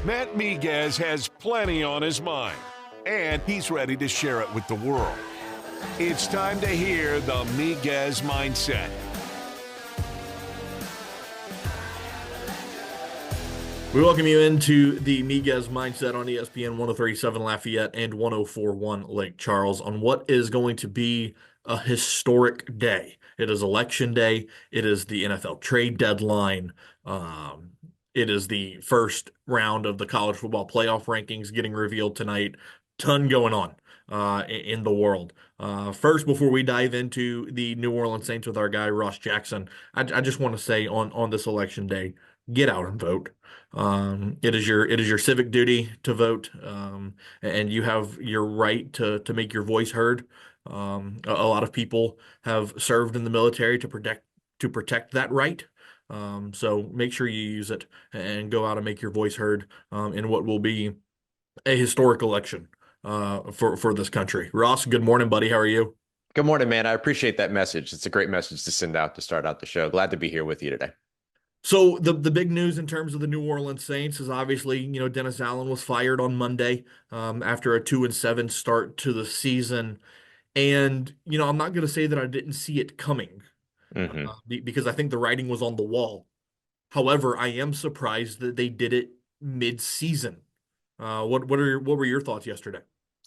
Matt Miguez has plenty on his mind, and he's ready to share it with the world. It's time to hear the Miguez Mindset. We welcome you into the Miguez Mindset on ESPN 1037 Lafayette and 1041 Lake Charles on what is going to be a historic day. It is Election Day. It is the NFL trade deadline. It is the first round of the college football playoff rankings getting revealed tonight. Ton going on in the world. First, before we dive into the New Orleans Saints with our guy Ross Jackson, I just want to say on this election day, get out and vote. It is your civic duty to vote, and you have your right to make your voice heard. A lot of people have served in the military to protect that right. So make sure you use it and go out and make your voice heard in what will be a historic election for this country. Ross, good morning, buddy. How are you? Good morning, man. I appreciate that message. It's a great message to send out to start out the show. Glad to be here with you today. So the big news in terms of the New Orleans Saints is obviously, Dennis Allen was fired on Monday after a 2-7 start to the season. And, I'm not going to say that I didn't see it coming because I think the writing was on the wall. However, I am surprised that they did it mid-season. What were your thoughts yesterday?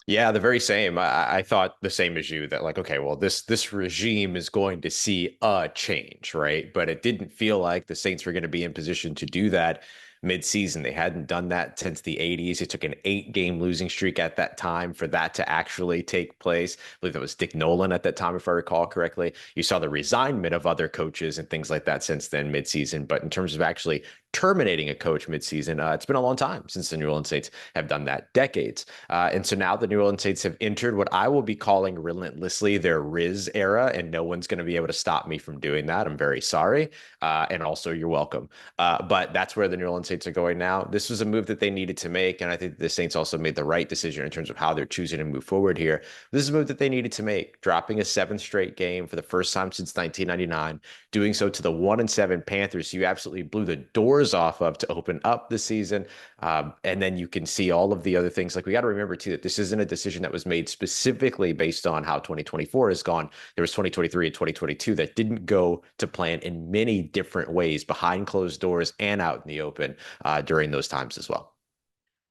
Yeah, the very same. I thought the same as you that okay, well, this regime is going to see a change, right? But it didn't feel like the Saints were going to be in position to do that mid-season. They hadn't done that since the 80s. It took an 8-game losing streak at that time for that to actually take place. I believe that was Dick Nolan at that time, if I recall correctly. You saw the resignment of other coaches and things like that since then mid-season. But in terms of actually terminating a coach midseason, it's been a long time since the New Orleans Saints have done that, decades. And so now the New Orleans Saints have entered what I will be calling relentlessly their Rizz era, and no one's going to be able to stop me from doing that. I'm very sorry. And also, you're welcome. But that's where the New Orleans Saints are going now. This was a move that they needed to make, and I think the Saints also made the right decision in terms of how they're choosing to move forward here. This is a move that they needed to make, dropping a 7th straight game for the first time since 1999, doing so to the 1-7 Panthers. You absolutely blew the doors off of to open up the season. And then you can see all of the other things. Like, we got to remember too, that this isn't a decision that was made specifically based on how 2024 has gone. There was 2023 and 2022 that didn't go to plan in many different ways behind closed doors and out in the open during those times as well.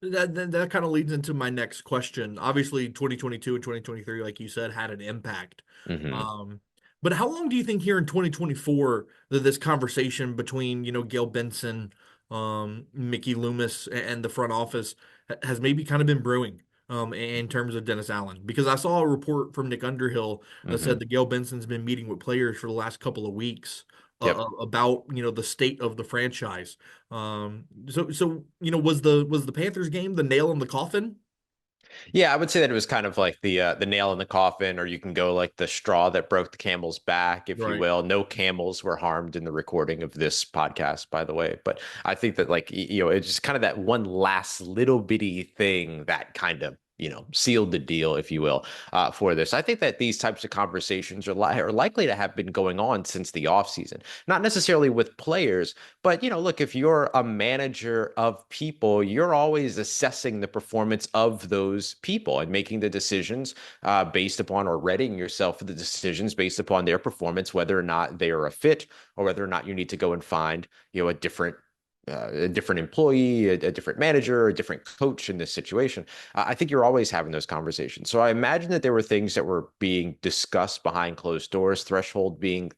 That kind of leads into my next question. Obviously, 2022 and 2023, like you said, had an impact. But how long do you think here in 2024 that this conversation between, Gail Benson, Mickey Loomis, and the front office has maybe kind of been brewing in terms of Dennis Allen? Because I saw a report from Nick Underhill that said that Gail Benson's been meeting with players for the last couple of weeks about, the state of the franchise. So was the Panthers game the nail in the coffin? Yeah, I would say that it was kind of like the nail in the coffin, or you can go like the straw that broke the camel's back, if you will. No camels were harmed in the recording of this podcast, by the way. But I think that it's just kind of that one last little bitty thing that kind of sealed the deal, if you will, for this. I think that these types of conversations are likely to have been going on since the offseason, not necessarily with players, but, look, if you're a manager of people, you're always assessing the performance of those people and making the decisions based upon, or readying yourself for the decisions based upon their performance, whether or not they are a fit or whether or not you need to go and find, a different employee, a different manager, a different coach in this situation. I think you're always having those conversations. So I imagine that there were things that were being discussed behind closed doors, thresholds, being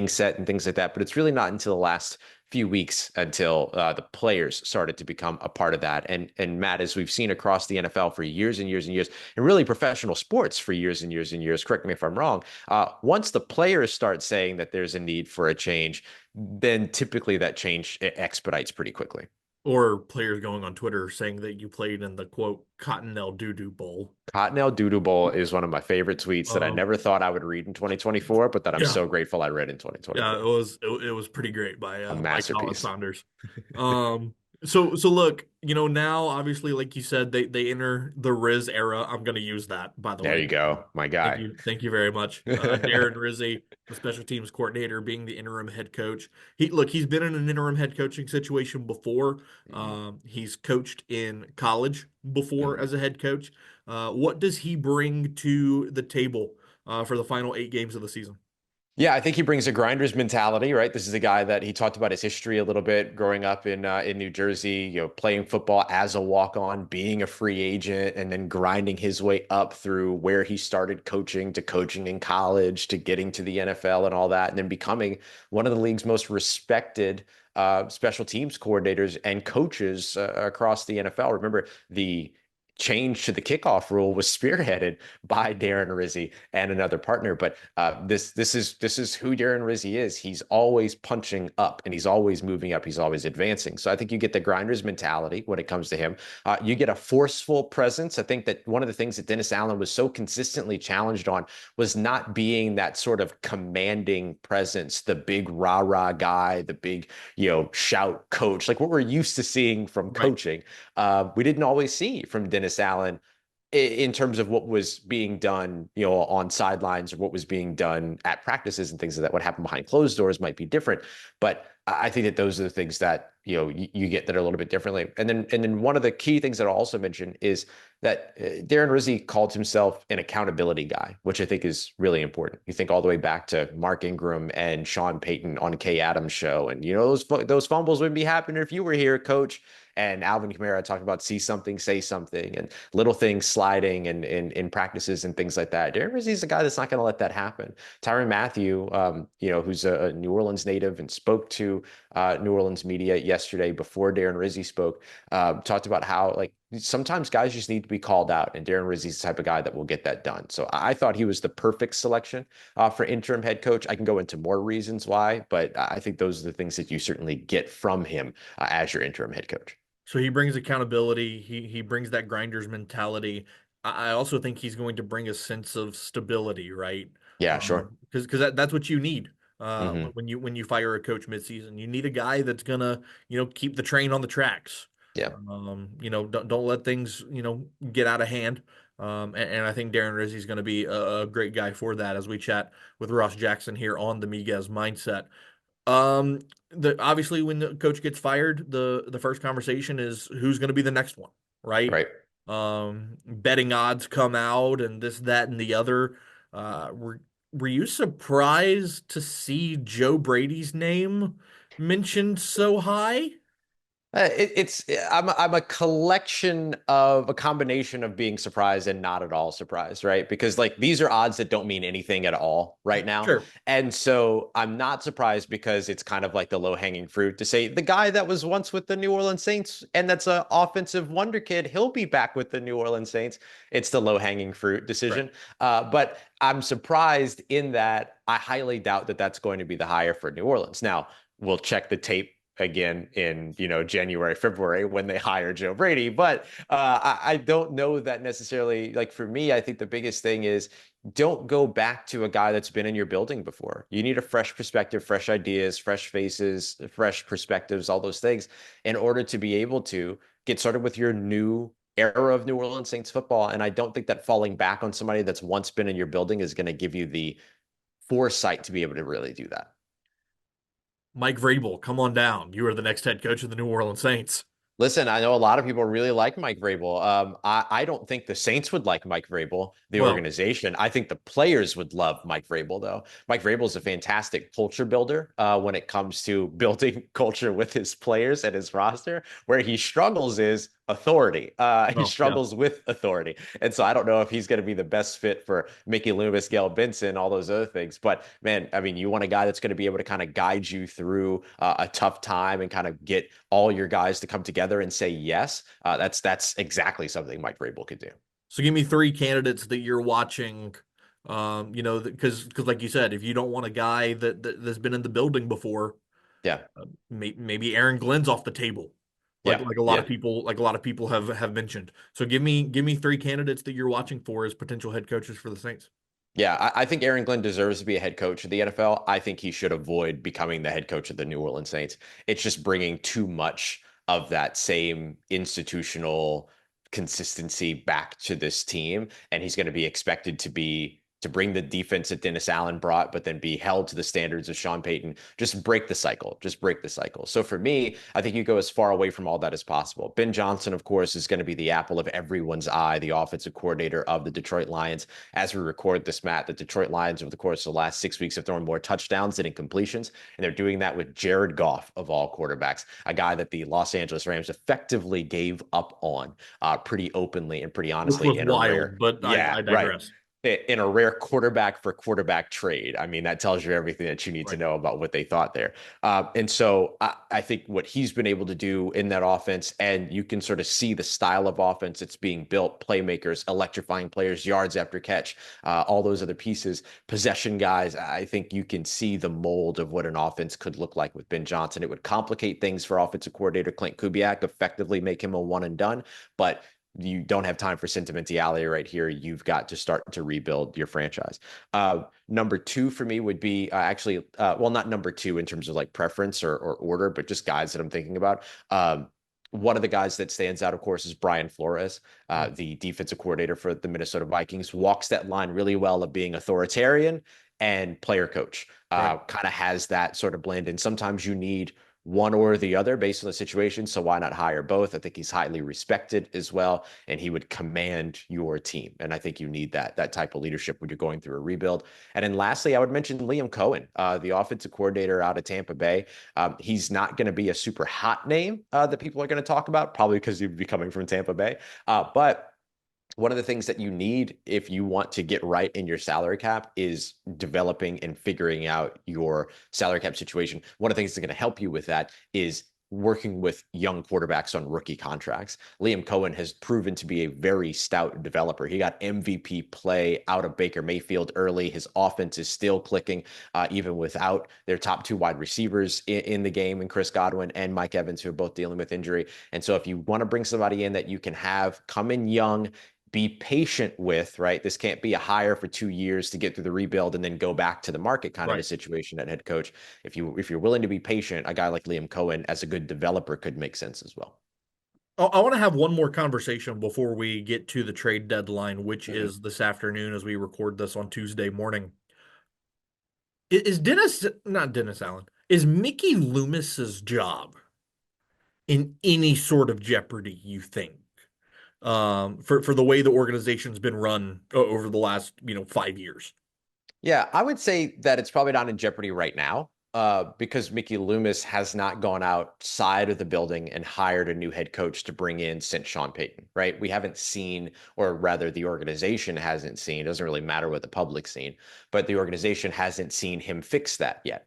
set and things like that. But it's really not until the last few weeks until the players started to become a part of that. And Matt, as we've seen across the NFL for years and years and years, and really professional sports for years and years and years, correct me if I'm wrong, once the players start saying that there's a need for a change, then typically that change expedites pretty quickly. Or players going on Twitter saying that you played in the, quote, Cottonelle Doo-Doo Bowl. Cottonelle Doo-Doo Bowl is one of my favorite tweets that I never thought I would read in 2024, but that I'm so grateful I read in 2024. Yeah, it was pretty great by Colin Saunders. So look, now obviously, like you said, they enter the Rizz era. I'm going to use that, by the There way. you go, my guy. Thank you very much, Darren Rizzi, the special teams coordinator, being the interim head coach. He's been in an interim head coaching situation before. Mhm, He's coached in college before mhm. as a head coach. What does he bring to the table for the final 8 games of the season? Yeah, I think he brings a grinder's mentality, right? This is a guy that he talked about his history a little bit, growing up in New Jersey, playing football as a walk-on, being a free agent, and then grinding his way up through where he started coaching to coaching in college to getting to the NFL and all that, and then becoming one of the league's most respected special teams coordinators and coaches across the NFL. Remember, the change to the kickoff rule was spearheaded by Darren Rizzi and another partner. But this is who Darren Rizzi is. He's always punching up and he's always moving up. He's always advancing. So I think you get the grinder's mentality when it comes to him. You get a forceful presence. I think that one of the things that Dennis Allen was so consistently challenged on was not being that sort of commanding presence, the big rah-rah guy, the big, shout coach, like what we're used to seeing from Right. coaching. We didn't always see from Dennis Allen in terms of what was being done, on sidelines or what was being done at practices and things like that. What happened behind closed doors might be different, but I think that those are the things that you get that are a little bit differently. And then one of the key things that I'll also mention is that Darren Rizzi called himself an accountability guy, which I think is really important. You think all the way back to Mark Ingram and Sean Payton on Kay Adams' show, and those fumbles wouldn't be happening if you were here, Coach. And Alvin Kamara talked about see something, say something, and little things sliding and in practices and things like that. Darren Rizzi's a guy that's not going to let that happen. Tyrann Mathieu, who's a New Orleans native and spoke to New Orleans media yesterday before Darren Rizzi spoke, talked about how like sometimes guys just need to be called out, and Darren Rizzi's the type of guy that will get that done. So I thought he was the perfect selection for interim head coach. I can go into more reasons why, but I think those are the things that you certainly get from him as your interim head coach. So he brings accountability. He brings that grinder's mentality. I also think he's going to bring a sense of stability, right? Yeah, sure. Because that's what you need Hmm. when you fire a coach midseason. You need a guy that's gonna keep the train on the tracks. Yeah. Don't let things get out of hand. And I think Darren Rizzi is going to be a great guy for that as we chat with Ross Jackson here on the Miguez Mindset. Um, obviously when the coach gets fired, the first conversation is who's going to be the next one, right? Right. Betting odds come out and this, that, and the other. Were you surprised to see Joe Brady's name mentioned so high? I'm a collection of a combination of being surprised and not at all surprised, right? Because like these are odds that don't mean anything at all right now. Sure. And so I'm not surprised because it's kind of like the low-hanging fruit to say the guy that was once with the New Orleans Saints and that's an offensive wonder kid, he'll be back with the New Orleans Saints. It's the low-hanging fruit Right. decision. But I'm surprised in that I highly doubt that that's going to be the hire for New Orleans. Now, we'll check the tape again in January, February when they hire Joe Brady. But I don't know that necessarily. Like for me, I think the biggest thing is don't go back to a guy that's been in your building before. You need a fresh perspective, fresh ideas, fresh faces, fresh perspectives, all those things in order to be able to get started with your new era of New Orleans Saints football. And I don't think that falling back on somebody that's once been in your building is going to give you the foresight to be able to really do that. Mike Vrabel, come on down. You are the next head coach of the New Orleans Saints. Listen, I know a lot of people really like Mike Vrabel. I don't think the Saints would like Mike Vrabel, the Well, organization. I think the players would love Mike Vrabel, though. Mike Vrabel is a fantastic culture builder when it comes to building culture with his players and his roster. Where he struggles is authority. He oh, yeah. struggles with authority. And so I don't know if he's going to be the best fit for Mickey Loomis, Gail Benson, all those other things. But man, I mean, you want a guy that's going to be able to kind of guide you through a tough time and kind of get all your guys to come together and say yes. That's exactly something Mike Vrabel could do. So give me three candidates that you're watching. Because like you said, if you don't want a guy that's been in the building before, Yeah. maybe Aaron Glenn's off the table, Yeah. Yeah. like a lot of people have mentioned. So give me three candidates that you're watching for as potential head coaches for the Saints. Yeah, I think Aaron Glenn deserves to be a head coach of the NFL. I think he should avoid becoming the head coach of the New Orleans Saints. It's just bringing too much of that same institutional consistency back to this team, and he's going to be expected to bring the defense that Dennis Allen brought, but then be held to the standards of Sean Payton. Just break the cycle. Just break the cycle. So for me, I think you go as far away from all that as possible. Ben Johnson, of course, is going to be the apple of everyone's eye, the offensive coordinator of the Detroit Lions. As we record this, Matt, the Detroit Lions over the course of the last 6 weeks have thrown more touchdowns than incompletions, and they're doing that with Jared Goff, of all quarterbacks, a guy that the Los Angeles Rams effectively gave up on pretty openly and pretty which honestly was in a wild, rare, but yeah, I right, digress. in a rare quarterback for quarterback trade. I mean, that tells you everything that you need to Right. know about what they thought there. And so I think what he's been able to do in that offense, and you can sort of see the style of offense that's being built, playmakers, electrifying players, yards after catch, all those other pieces, possession guys. I think you can see the mold of what an offense could look like with Ben Johnson. It would complicate things for offensive coordinator Clint Kubiak, effectively make him a one and done, but you don't have time for sentimentality right here. You've got to start to rebuild your franchise. Number two for me would be well, not number two in terms of like preference or order, but just guys that I'm thinking about. One of the guys that stands out, of course, is Brian Flores, the defensive coordinator for the Minnesota Vikings. Walks that line really well of being authoritarian and player coach. Right. Kind of has that sort of blend. And sometimes you need one or the other based on the situation. So why not hire both? I think he's highly respected as well, and he would command your team. And I think you need that type of leadership when you're going through a rebuild. And then lastly, I would mention Liam Cohen, the offensive coordinator out of Tampa Bay. He's not going to be a super hot name that people are going to talk about, probably because he'd be coming from Tampa Bay. But one of the things that you need if you want to get right in your salary cap is developing and figuring out your salary cap situation. One of the things that's going to help you with that is working with young quarterbacks on rookie contracts. Liam Cohen has proven to be a very stout developer. He got MVP play out of Baker Mayfield early. His offense is still clicking, even without their top two wide receivers in the game, and Chris Godwin and Mike Evans, who are both dealing with injury. And so if you want to bring somebody in that you can have come in young, be patient with, right? This can't be a hire for 2 years to get through the rebuild and then go back to the market kind of a situation at head coach. If you're willing to be patient, a guy like Liam Cohen as a good developer could make sense as well. I want to have one more conversation before we get to the trade deadline, which Mm-hmm. is this afternoon as we record this on Tuesday morning. Is Mickey Loomis's job in any sort of jeopardy, you think? For the way the organization's been run over the last 5 years. Yeah, I would say that it's probably not in jeopardy right now, because Mickey Loomis has not gone outside of the building and hired a new head coach to bring in since Sean Payton, right? We haven't seen, or rather the organization hasn't seen, it doesn't really matter what the public's seen, but the organization hasn't seen him fix that yet.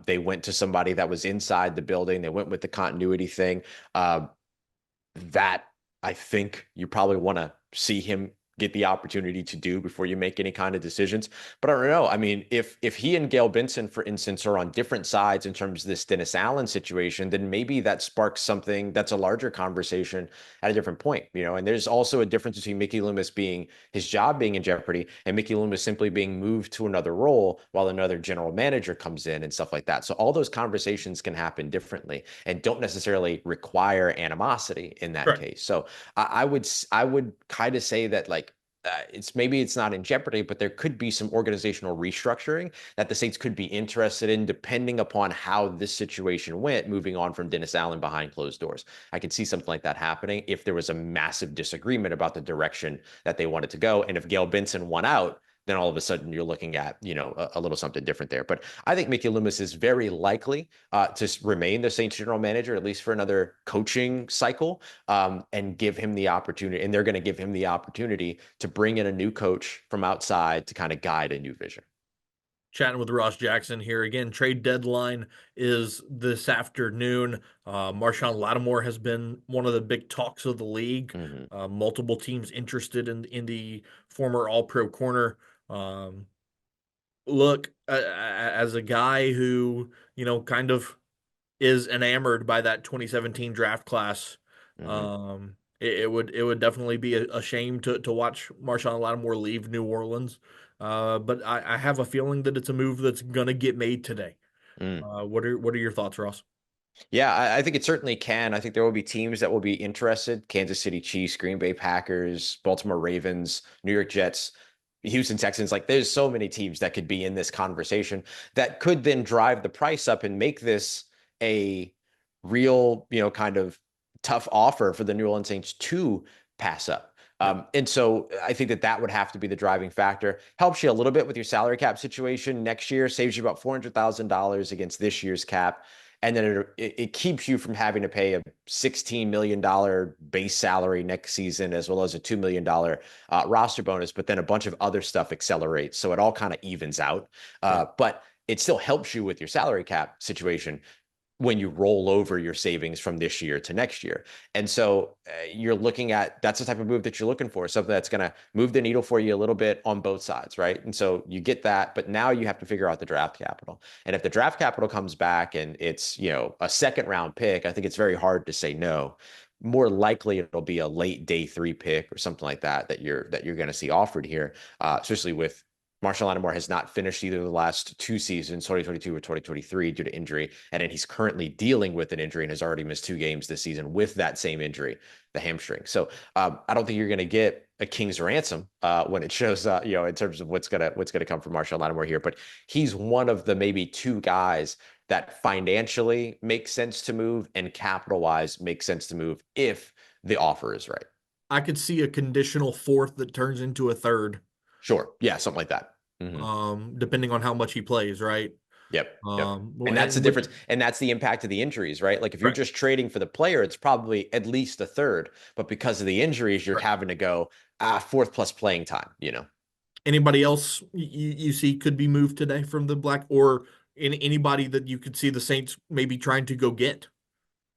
They went to somebody that was inside the building. They went with the continuity thing. That I think you probably want to see him get the opportunity to do before you make any kind of decisions. But I don't know. I mean, if he and Gail Benson, for instance, are on different sides in terms of this Dennis Allen situation, then maybe that sparks something that's a larger conversation at a different point, and there's also a difference between Mickey Loomis being his job being in jeopardy and Mickey Loomis simply being moved to another role while another general manager comes in and stuff like that. So all those conversations can happen differently and don't necessarily require animosity in that case. So I would kind of say that, like, it's not in jeopardy, but there could be some organizational restructuring that the Saints could be interested in, depending upon how this situation went, moving on from Dennis Allen behind closed doors. I could see something like that happening if there was a massive disagreement about the direction that they wanted to go. And if Gail Benson won out, then all of a sudden you're looking at, a little something different there. But I think Mickey Loomis is very likely to remain the Saints general manager, at least for another coaching cycle, and give him the opportunity. And they're going to give him the opportunity to bring in a new coach from outside to kind of guide a new vision. Chatting with Ross Jackson here again. Trade deadline is this afternoon. Marshon Lattimore has been one of the big talks of the league. Mm-hmm. Multiple teams interested in the former All-Pro corner. Look, as a guy who kind of is enamored by that 2017 draft class, Mm-hmm. it would definitely be a shame to watch Marshon Lattimore leave New Orleans. But I have a feeling that it's a move that's gonna get made today. Mm. What are your thoughts, Ross? Yeah, I think it certainly can. I think there will be teams that will be interested. Kansas City Chiefs, Green Bay Packers, Baltimore Ravens, New York Jets, Houston Texans. Like there's so many teams that could be in this conversation that could then drive the price up and make this a real, kind of tough offer for the New Orleans Saints to pass up. Yeah. And so I think that would have to be the driving factor. Helps you a little bit with your salary cap situation next year, saves you about $400,000 against this year's cap. And then it keeps you from having to pay a $16 million base salary next season, as well as a $2 million roster bonus. But then a bunch of other stuff accelerates. So it all kind of evens out. But it still helps you with your salary cap situation when you roll over your savings from this year to next year. And so you're looking at, that's the type of move that you're looking for, something that's going to move the needle for you a little bit on both sides, right? And so you get that, but now you have to figure out the draft capital. And if the draft capital comes back and it's, a second round pick, I think it's very hard to say no. More likely it'll be a late day 3 pick or something like that you're going to see offered here, especially with Marshon Lattimore has not finished either of the last 2 seasons, 2022 or 2023, due to injury. And then he's currently dealing with an injury and has already missed 2 games this season with that same injury, the hamstring. So I don't think you're going to get a king's ransom when it shows, in terms of what's gonna come from Marshon Lattimore here. But he's one of the maybe 2 guys that financially makes sense to move and capital-wise makes sense to move if the offer is right. I could see a conditional 4th that turns into a 3rd. Sure. Yeah, something like that. Depending on how much he plays, right? Yep. And that's the difference. And that's the impact of the injuries, right? Like if you're just trading for the player, it's probably at least a 3rd. But because of the injuries, you're having to go 4th plus playing time, Anybody else you see could be moved today from the Black, or anybody that you could see the Saints maybe trying to go get?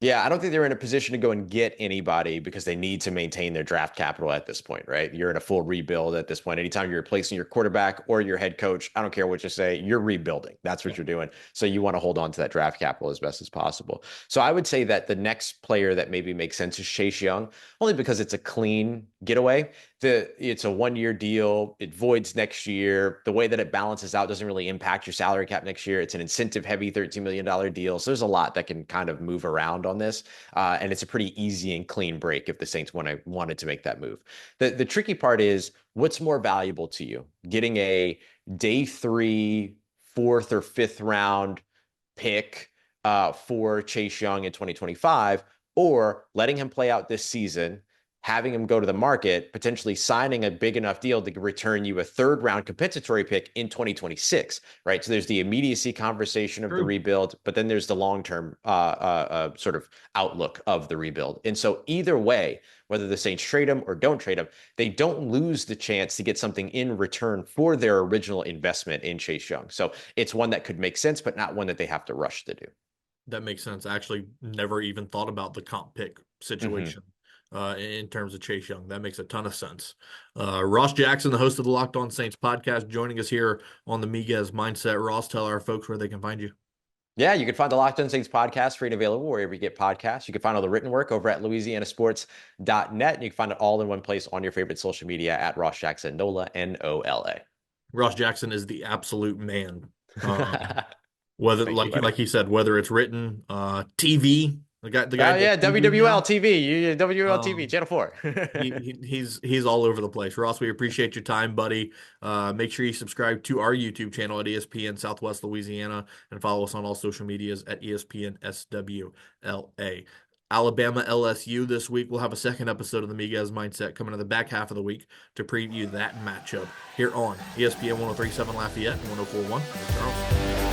Yeah, I don't think they're in a position to go and get anybody because they need to maintain their draft capital at this point, right? You're in a full rebuild at this point. Anytime you're replacing your quarterback or your head coach, I don't care what you say, you're rebuilding. That's what you're doing. So you want to hold on to that draft capital as best as possible. So I would say that the next player that maybe makes sense is Chase Young, only because it's a clean getaway. It's a 1-year deal. It voids next year. The way that it balances out doesn't really impact your salary cap next year. It's an incentive-heavy $13 million deal. So there's a lot that can kind of move around on this. And it's a pretty easy and clean break if the Saints wanted to make that move. The tricky part is, what's more valuable to you? Getting a day 3, 4th or 5th round pick for Chase Young in 2025, or letting him play out this season, having him go to the market, potentially signing a big enough deal to return you a 3rd round compensatory pick in 2026, right? So there's the immediacy conversation of the rebuild, but then there's the long-term sort of outlook of the rebuild. And so either way, whether the Saints trade him or don't trade him, they don't lose the chance to get something in return for their original investment in Chase Young. So it's one that could make sense, but not one that they have to rush to do. That makes sense. I actually never even thought about the comp pick situation. In terms of Chase Young. That makes a ton of sense. Ross Jackson, the host of the Locked On Saints podcast, joining us here on the Miguez Mindset. Ross, tell our folks where they can find you. Yeah, you can find the Locked On Saints podcast free and available wherever you get podcasts. You can find all the written work over at louisianasports.net. And you can find it all in one place on your favorite social media at Ross Jackson NOLA, NOLA. Ross Jackson is the absolute man. Whether, like he said, whether it's written, TV, the guy. WWL TV, WWL TV, Channel 4. he's all over the place. Ross, we appreciate your time, buddy. Make sure you subscribe to our YouTube channel at ESPN Southwest Louisiana and follow us on all social medias at ESPN SWLA. Alabama LSU this week. We'll have a second episode of the Miguez Mindset coming in the back half of the week to preview that matchup here on ESPN 103.7 Lafayette and 104.1 Charles.